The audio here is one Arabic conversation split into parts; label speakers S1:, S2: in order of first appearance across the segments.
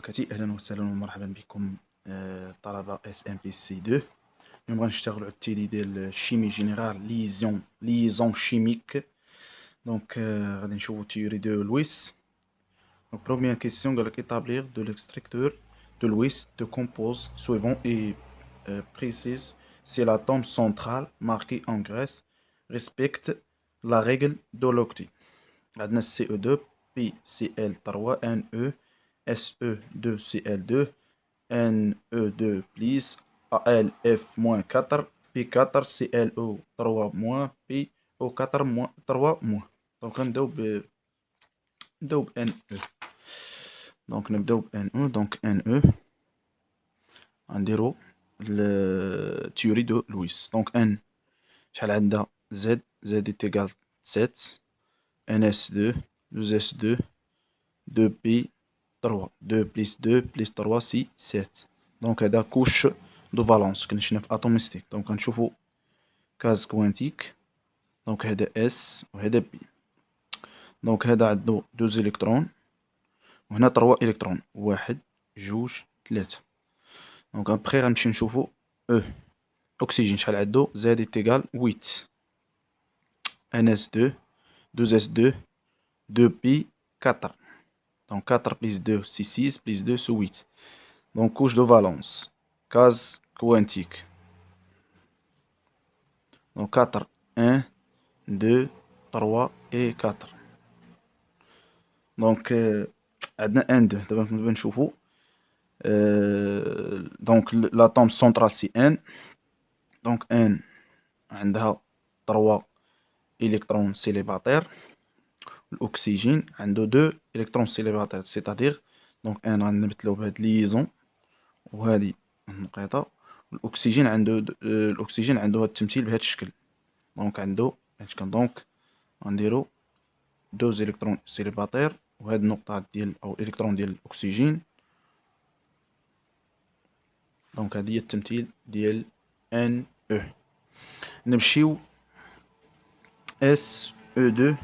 S1: وبركاته. اهلا وسهلا ومرحبا بكم طلبه اس ام بي سي 2. اليوم غنشتغلوا على التيلي ديال الشيمي جينيرال ليزون شيميك. دونك غادي نشوفوا تيوري دو لويس. Donc première question, قال لك établir de l'extracteur de Lewis de compose suivant et précise si l'atome central marqué en graisse respecte la règle de l'octet. عندنا CO2 PCl3 NE SE2Cl2 NE2 plus AlF-4 P4ClO3- PO4-3-. دونك نبداو ب NE. دونك نبداو ب NE. دونك NE غنديرو التيوري دو لويس. دونك N شحال عندها Z est égal 7 NS2 2S2 2P 3 2 plus 2 plus 3 6 7. دونك هذا كوش دو فالونس كنا شفنا في اتوميستيك. دونك غنشوفو كاز كوانتيك. دونك هذا اس وهذا بي. دونك هذا عندو 2 الكترون وهنا 3 الكترون، 1 2 3. دونك ابخي غنمشي نشوفو او اكسجين شحال عندو زاد ايتيغال 8 NS2 2S2 2P 4. Donc 4 plus 2 c'est 6 plus 2 c'est 8. Donc couche de valence, case quantique. Donc 4, 1, 2, 3 et 4. Donc عندنا 1 2 دابا نشوفو. donc l'atome central c'est N. donc N عندها 3 électrons célibataires. الأكسجين عنده 2 électrons célibataires، c'est-à-dire donc N غنبدلو بهاد ليزون وهادي النقيطة. الأكسجين عنده هاد التمثيل بهاد الشكل. دونك عنده هاد الشكل. دونك غنديرو 2 إلكترون سيليباتير وهاد النقطة ديال أو الإلكترون ديال الأكسجين. دونك هادي هي التمثيل ديال ان او. نمشيو اس او 2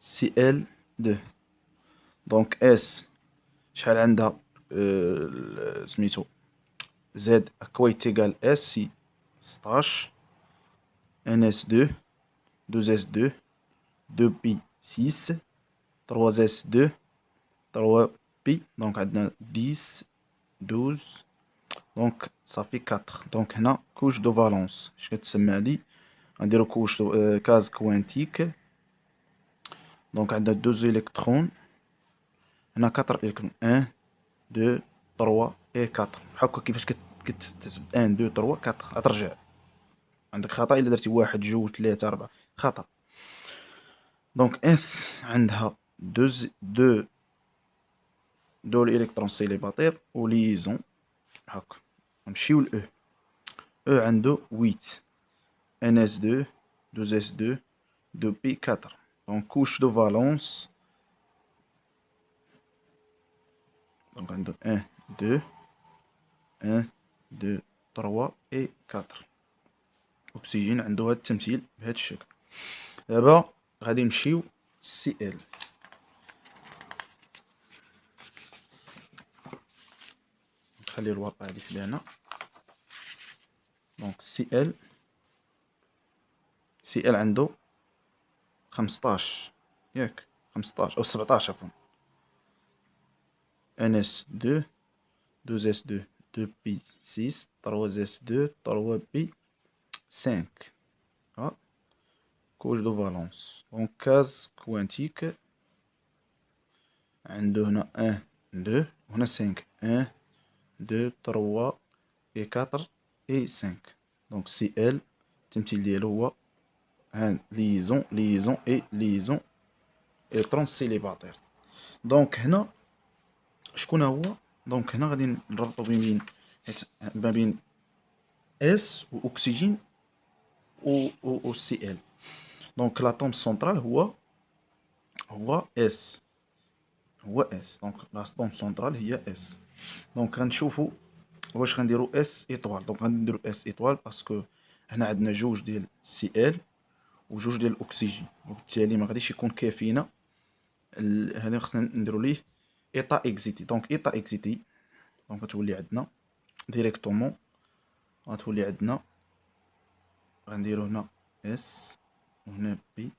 S1: سي ال 2. دونك اس شحال عندها سميتو زد كويت تيغال اس سي 16 ان اس 2 2 اس 2 2 بي 6 3 اس 2 3 بي. دونك عندنا 10 12. دونك صافي 4. دونك هنا كوش دو فالونس اش كتسمى هادي. غنديرو كوش كاز كوانتيك. دونك عندنا 2 الكترون هنا 4 الكترون 1 2 3 اي 4. هاكا كيفاش كتحسب 1 2 3 4 غترجع. عندك خطأ الا درتي 1 2 3 4 خطأ. دونك اس عندها 2 الالكترون سيليباتير و ليزون هاكا. نمشيو ل او. او عنده 8 NS2 2S2 2P4. دونك كوش دو فالونس. دونك عنده 1 2 1 2 3 اي 4. اكسجين عنده هاد التمثيل بهاد الشكل. دابا غادي نمشيو سي ال. نخلي الورقه هادي لهنا. دونك سي ال عنده 15 ياك 15 او 17 عفوا. NS2 2S2 2P6 3S2 3P 5. ها كوش دو فالونس. دونك كاز كوانتيك عنده هنا 1 2 وهنا 5 1 2 3 اي 4 اي 5. دونك سي ال التمثيل ديالو هو هان ليزون ليزون اي ليزون الكترون سيليباتير. دونك هنا شكون هو. دونك هنا غادي نربطو ما بين اس و اكسجين و سي ال. دونك لاتوم سنترال هو اس. دونك لاتوم سنترال هي اس. دونك غنشوفو واش غنديرو اس ايطوال. دونك غنديرو اس ايطوال باسكو هنا عندنا جوج ديال سي ال وجوج ديال الاكسجين، وبالتالي ما غاديش يكون كافينا. هذا خصنا نديرو ليه ايطا اكزيتي. دونك ايطا اكزيتي دونك غتولي عندنا ديريكتومون، غتولي عندنا غنديرو هنا اس وهنا بي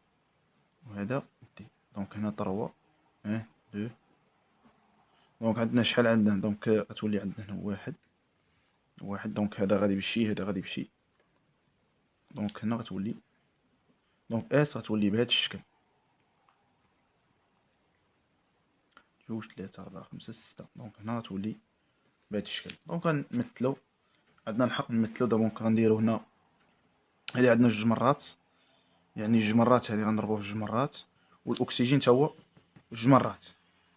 S1: وهذا دي. دونك هنا 3 1 2. دونك عندنا شحال عندنا؟ دونك غتولي عندنا هنا واحد. دونك هذا غادي يمشي، هذا غادي يمشي. دونك هنا غتولي دونك اس غتولي بهذا الشكل 2 3 4 5 6. دونك هنا غتولي بهذا الشكل. دونك غنمثلو، عندنا الحق نمثلو. دونك غنديرو هنا هادي عندنا جوج مرات، يعني جوج مرات هادي غنضربوها في جوج مرات، والاكسجين تا هو جوج مرات.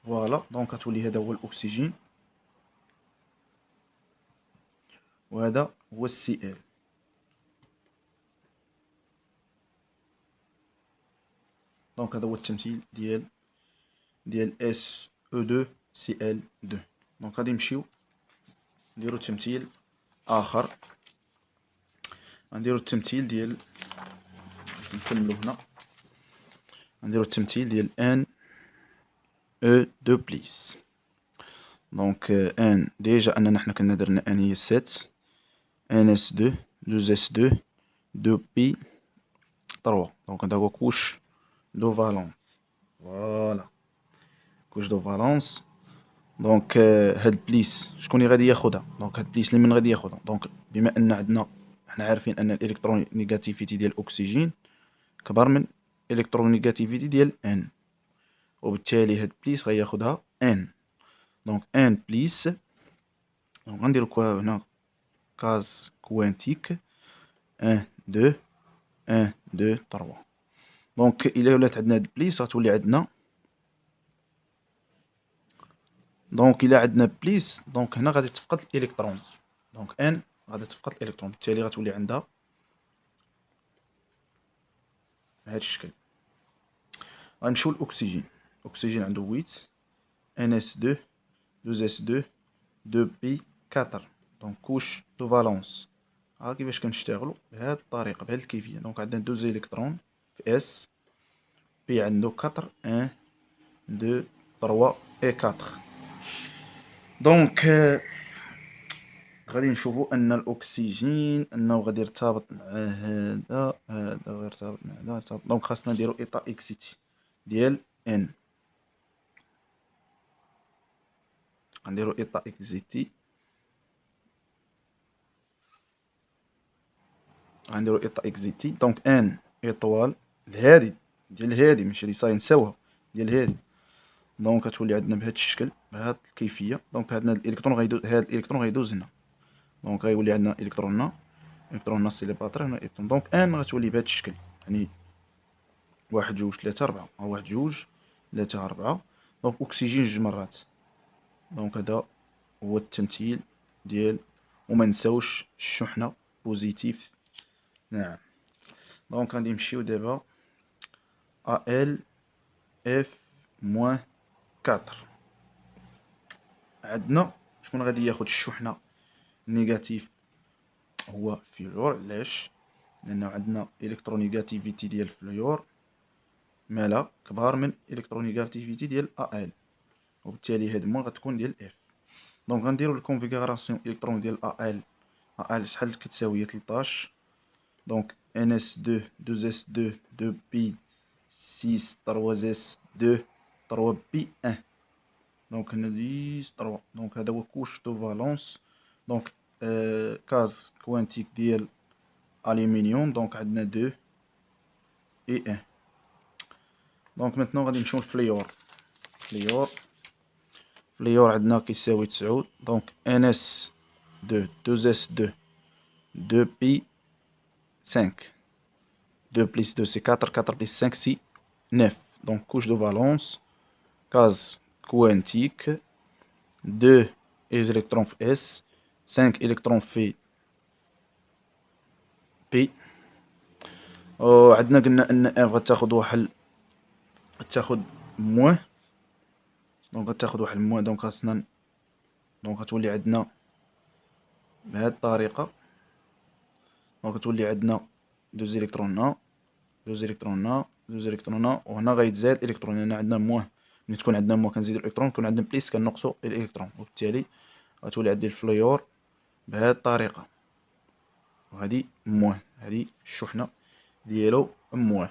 S1: فوالا. دونك غتولي هذا هو الاكسجين وهذا هو السي ال. دونك هذا هو التمثيل ديال اس او 2 سي ال 2. دونك غادي نمشيو نديرو تمثيل اخر. غنديرو التمثيل ديال، نكملو هنا غنديرو التمثيل ديال ان او 2 بليس. دونك ان ديجا اننا حنا كنا درنا ان هي 7 ان اس 2 2 اس 2 2 بي 3. دونك هذا هو كوش دو فالونس. فوالا كوش دو فالونس. دونك هاد بليس شكون اللي غادي ياخدها؟ دونك هاد بليس اللي من غادي ياخدها؟ دونك بما ان عندنا حنا عارفين ان الالكترون نيجاتيفيتي ديال الاكسجين كبر من الكترون نيجاتيفيتي ديال ان، وبالتالي هاد بليس غياخدها ان. دونك ان بليس، دونك غنديرو هنا كاز كوانتيك 1 2 1 2 3. دونك الى ولات عندنا هاد بليس غتولي عندنا، دونك الى عندنا بليس دونك هنا غادي تفقد الالكترون. دونك ان غادي تفقد الالكترون، بالتالي غتولي عندها بهذا الشكل. غنمشيو للاكسجين. الاكسجين عنده 8 ان اس 2 2 اس 2 2 بي 4. دونك كوش دو فالونس. ها كيفاش كنشتغلوا بهذه الطريقه بهذه الكيفيه. دونك عندنا 2 الكترون في اس، بي عنده 4 1 2 3 اي 4. دونك غادي نشوفوا ان الاكسجين انه غادي يرتبط مع هذا غير يرتبط مع هذا يرتبط. دونك خاصنا نديرو ايطا اكسيتي ديال ان. غنديرو ايطا اكزيتي، غنديرو ايطا اكزيتي. دونك ان ايطوال الهادي ديال الهادي، ماشي لي صاي نساوها ديال الهادي. دونك غتولي عندنا بهذا الشكل بهذه الكيفيه. دونك هذا الالكترون غيدوز، هذا الالكترون غيدوز هنا. دونك غيولي عندنا الكترون هنا، الكترون هنا سيليباتري هنا الكترون. دونك ان غتولي بهذا الشكل، يعني 1 2 3 4 1 2 3 4. دونك اكسجين جوج مرات. دونك هذا هو التمثيل ديال، وما نساوش الشحنه بوزيتيف. نعم. دونك غادي نمشيو دابا ال اف موان 4. عندنا شكون غادي ياخد الشحنه نيجاتيف؟ هو فلور. علاش؟ لان عندنا الكترونيغاتيفيتي ديال فلور مالا كبار من الكترونيغاتيفيتي ديال ال، وبالتالي هاد موان غتكون ديال اف. دونك غنديرو الكونفيغوراسيون الكترون ديال ال شحال كتساوي 13. دونك ان اس 2 2 اس 2 2 بي 6 3 اس 2 3 بي 1. دونك هنا 10 3. دونك هذا هو كوش دو فالونس. دونك كاز كوانتيك ديال الومنيوم. دونك عندنا 2 اي 1. دونك ميتنون غادي نمشيو للفليور. فليور عندنا كيساوي 9. دونك ان اس 2 2 اس 2 2 بي 5 2 بلس 2 سي 4 4 بلس 5 سي 9. دونك كوش دو فالونس كاز كوانتيك 2 الكترون في اس 5 الكترون في بي. عندنا قلنا ان اف غتاخد واحد، غتاخد موان. دونك غتاخد واحد موان. دونك خاصنا، دونك غتولي عندنا بهاد الطريقه. دونك غتولي عندنا 2 الكترون هنا 2 الكترون هنا 2 الكترون هنا، وهنا غيتزاد الكترون لان عندنا موان ملي تكون عندنا موان كنزيدو الالكترون، يكون عندنا بليس كنقصو الالكترون، وبالتالي غتولي عندي الفليور بهاد الطريقه. وهادي موان، هادي الشحنه ديالو موان.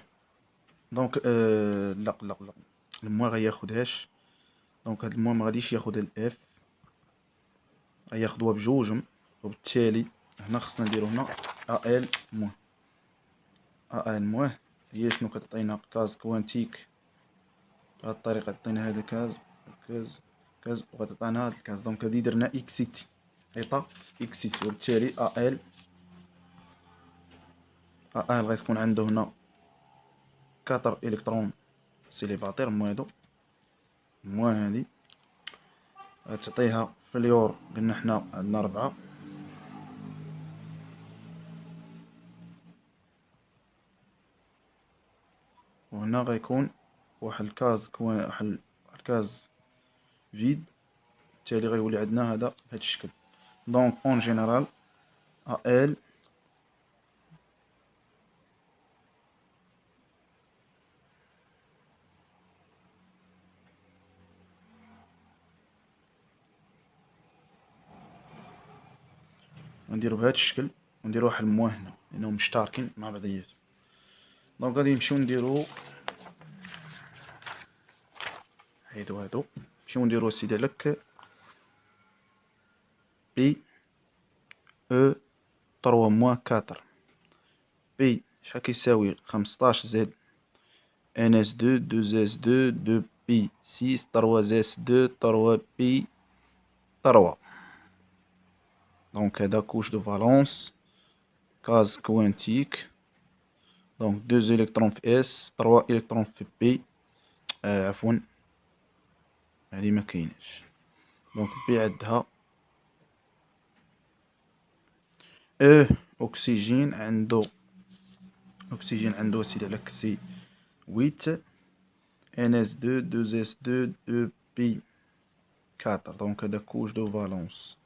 S1: دونك لا لا لا، الموان غياخدهاش. دونك هاد الموان مغاديش ياخد الاف، غياخدوها بجوجهم، وبالتالي هنا خصنا نديرو هنا ال موان. ال موان هي شنو كتعطينا كاز كوانتيك بهاد الطريقه، تعطينا هذا كاز كاز كاز، وغتعطينا هاد الكاز. دونك هادي درنا اكسيتي، ايطا اكسيتي، وبالتالي ال غتكون عنده هنا 4 الكترون سيليباتير موان هادي غتعطيها فليور. قلنا حنا عندنا 4، وهنا غيكون واحد الكاز واحد الكاز فيد، بالتالي غيولي عندنا هذا بهذا الشكل. دونك اون جينيرال ال نديرو بهذا الشكل، ونديرو واحد الموان هنا لانهم مشتركين مع بعضياتهم. دونك غادي نمشيو نديرو هادو نمشيو نديرو سيدي لك بي او 3 موان 4. بي شحال كيساوي 15 زائد ان اس 2 2 اس 2 2 بي 6 3 اس 2 3 بي 3. دونك هذا كوش دو فالونس كاز كوانتيك. دونك 2 الكترون في اس، 3 الكترون في بي. عفوا هادي ما كايناش. دونك بي عندها اكسجين عنده سيدي على كسي 8 ان اس 2 2 اس 2 2 بي 4. دونك هذا كوش دو فالونس.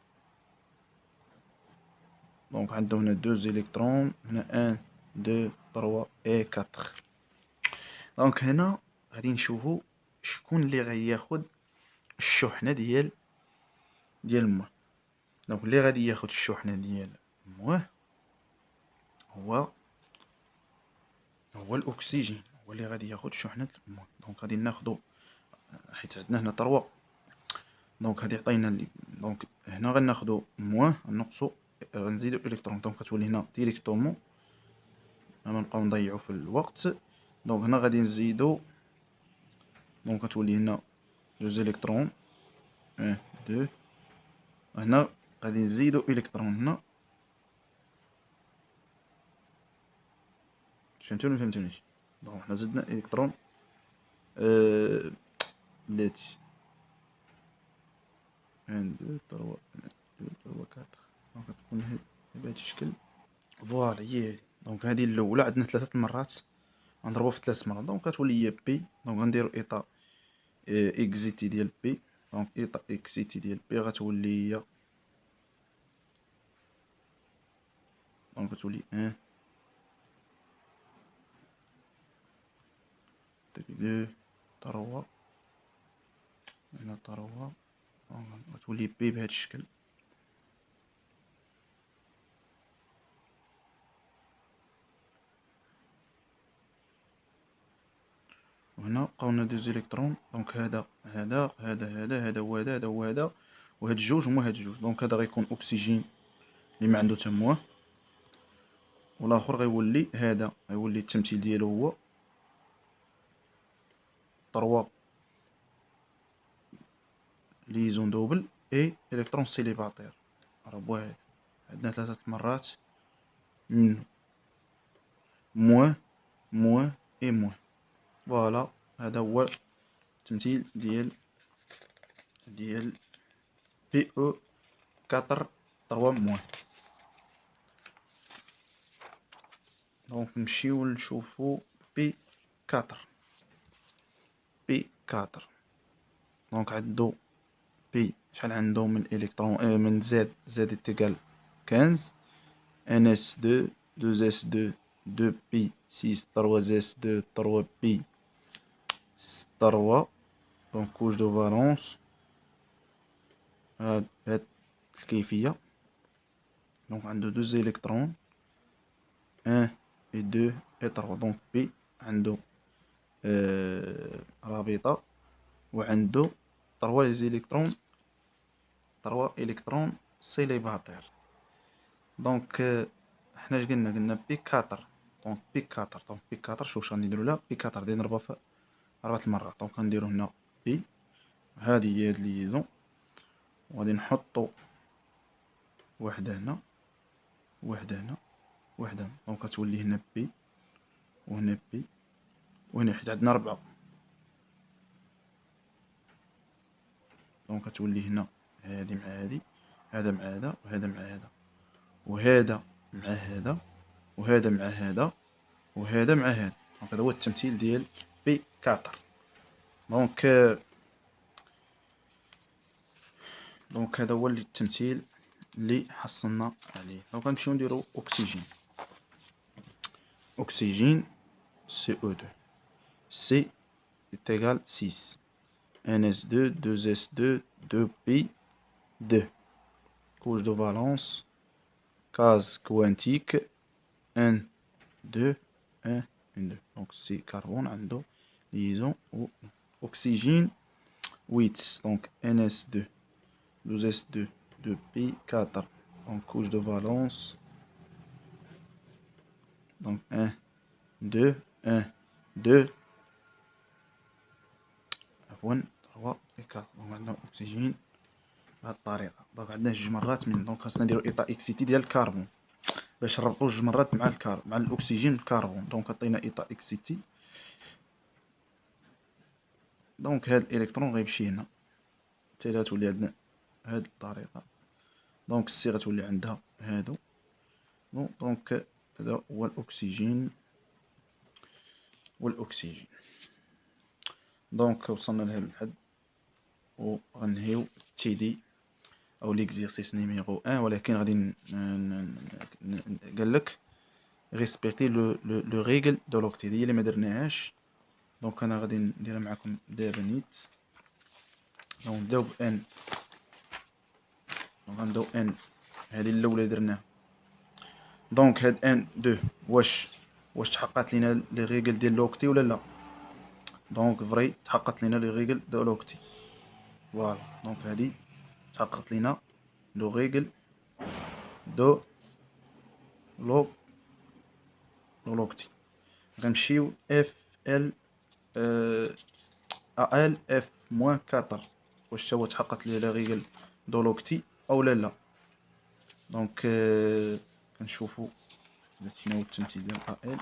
S1: دونك عنده هنا 2 الكترون، هنا 1 2 3 اي 4. دونك هنا غادي نشوفو شكون اللي غياخد الشحنه ديال الموان. دونك اللي غادي ياخد الشحنه ديال الموان هو الاكسجين، هو اللي غادي ياخد شحنه الموان. دونك غادي ناخدو حيت عندنا هنا 3. دونك غادي يعطينا دونك هنا غناخدو موان نقصو غنزيدو الكترون. دونك كتولي هنا ديريكتومون، ما نبقاو نضيعو في الوقت. دونك هنا غادي نزيدو، دونك كتولي هنا 2 الكترون 1 2. هنا غادي نزيدو الكترون هنا. فهمتوني ولا مفهمتونيش؟ دونك حنا زدنا الكترون بلاتي 1 2 3 1 2 3 4. دونك كتكون بهذا الشكل. فوالا هي هادي. دونك هادي الاولى عندنا 3 المرات، غنضربو في 3 مرات. دونك كتولي هي بي. دونك غنديرو ايطا اكزيتي ديال بي. دونك ايطا اكزيتي ديال بي غتولي هي، دونك كتولي 1 2 3 هنا 3. غتولي بي بهذا الشكل. وهنا بقاونا 2 الكترون. دونك هذا هذا هذا هذا هذا وهذا هذا وهذا، وهاد الجوج هما هاد الجوج. دونك هذا غيكون اكسجين اللي ما عنده حتى مواه، والاخر غيولي هذا غيولي التمثيل ديالو هو 3 ليزون دوبل اي الكترون سيليباتير. راه بواحد عندنا 3 مرات منو مواه مواه اي مواه. فوالا هذا هو التمثيل ديال بي او 4 3 مواه. دونك نمشيو نشوفو بي 4. دونك عندو بي شحال عندو من الكترون من زد تيكال 15 ان اس 2 2 اس 2 2 بي 6 3 اس 2 3 بي 3. دونك كوش دو فالونس هاد الكيفية. دونك عنده 2 إلكترون 1 et 2 et 3. دونك بي عنده رابطة وعنده 3 إلكترون سيليباتير. دونك حنا اش قلنا بي 4. دونك بي 4. دونك بي 4 شوف واش غادي نديرو لها. بي 4 غادي نضربها في 4 المرات. دونك غنديرو هنا بي، هادي هي هاد ليزون، وغادي نحطو وحدة هنا وحدة هنا وحدة هنا. دونك غتولي هنا بي وهنا بي وهنا، حيت عندنا 4. دونك غتولي هنا هادي مع هادي، هذا مع هذا، وهذا مع هذا، وهذا مع هذا، وهذا مع هذا، وهذا مع هذا. دونك هذا هو التمثيل ديال بي 4. دونك هذا هو التمثيل اللي حصلنا عليه. دونك غنمشيو نديرو أكسجين. أكسجين CO2 C est égal 6 NS2 2S2 2P2 couche de valence gaz quantique 1 2 1 2. دونك سي كربون عنده ليزون و أكسجين 8. دونك NS2 2S2 2P4. دونك couche de valence. دونك 1 2 1 2 عفوا 3 و 4. دونك عندنا أكسجين بهاد الطريقة. دونك عندنا 2 مرات من. دونك خاصنا نديرو إيطا إكسيتي ديال الكربون باش نربطو 2 مرات مع مع الأكسجين بالكربون. دونك عطينا إيطا إكسيتي. دونك هاد الإلكترون غيمشي هنا، حتى غتولي عندنا هاد الطريقة. دونك السي غتولي عندها هادو. دونك هذا هو الأكسجين والأكسجين. دونك وصلنا لهاد الحد وغنهيو التيدي او ليكزيرسيس نيميرو 1. ولكن غادي قالك ريسبكتي لو ريغل دو لوكتي ديال اللي ما درناهاش. دونك انا غادي نديرها معكم دابا نيت. دونك نبداو ب ان. دونك غنبداو ان هذه الاولى درناها. دونك هاد ان 2 واش تحققت لينا لي ريغل ديال لوكتي ولا لا؟ دونك فري تحققت لينا لي ريغل دو لوكتي. فوالا دونك هادي تحققت لينا لو ريغل دو لوكتي. غنمشيو اف ال ال اف موان 4. واش هو تحققت ليه لا ريغل دو لوكتي او لا؟ دونك كنشوفو شنو هو التمثيل ديال ال.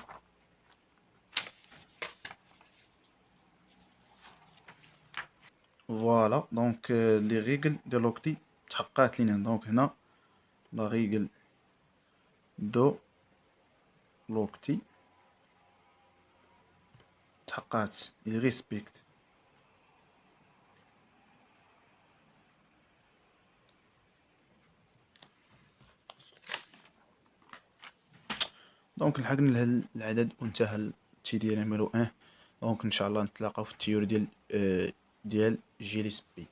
S1: فوالا دونك لي ريغل دو لوكتي تحققت لينا. دونك هنا لا ريغل دو لوكتي تحققت il respecte دونك لحقنا لهاد العدد وانتهى التي ديال نيميرو 1. دونك ان شاء الله نتلاقاو في التيوري ديال جيليس بي.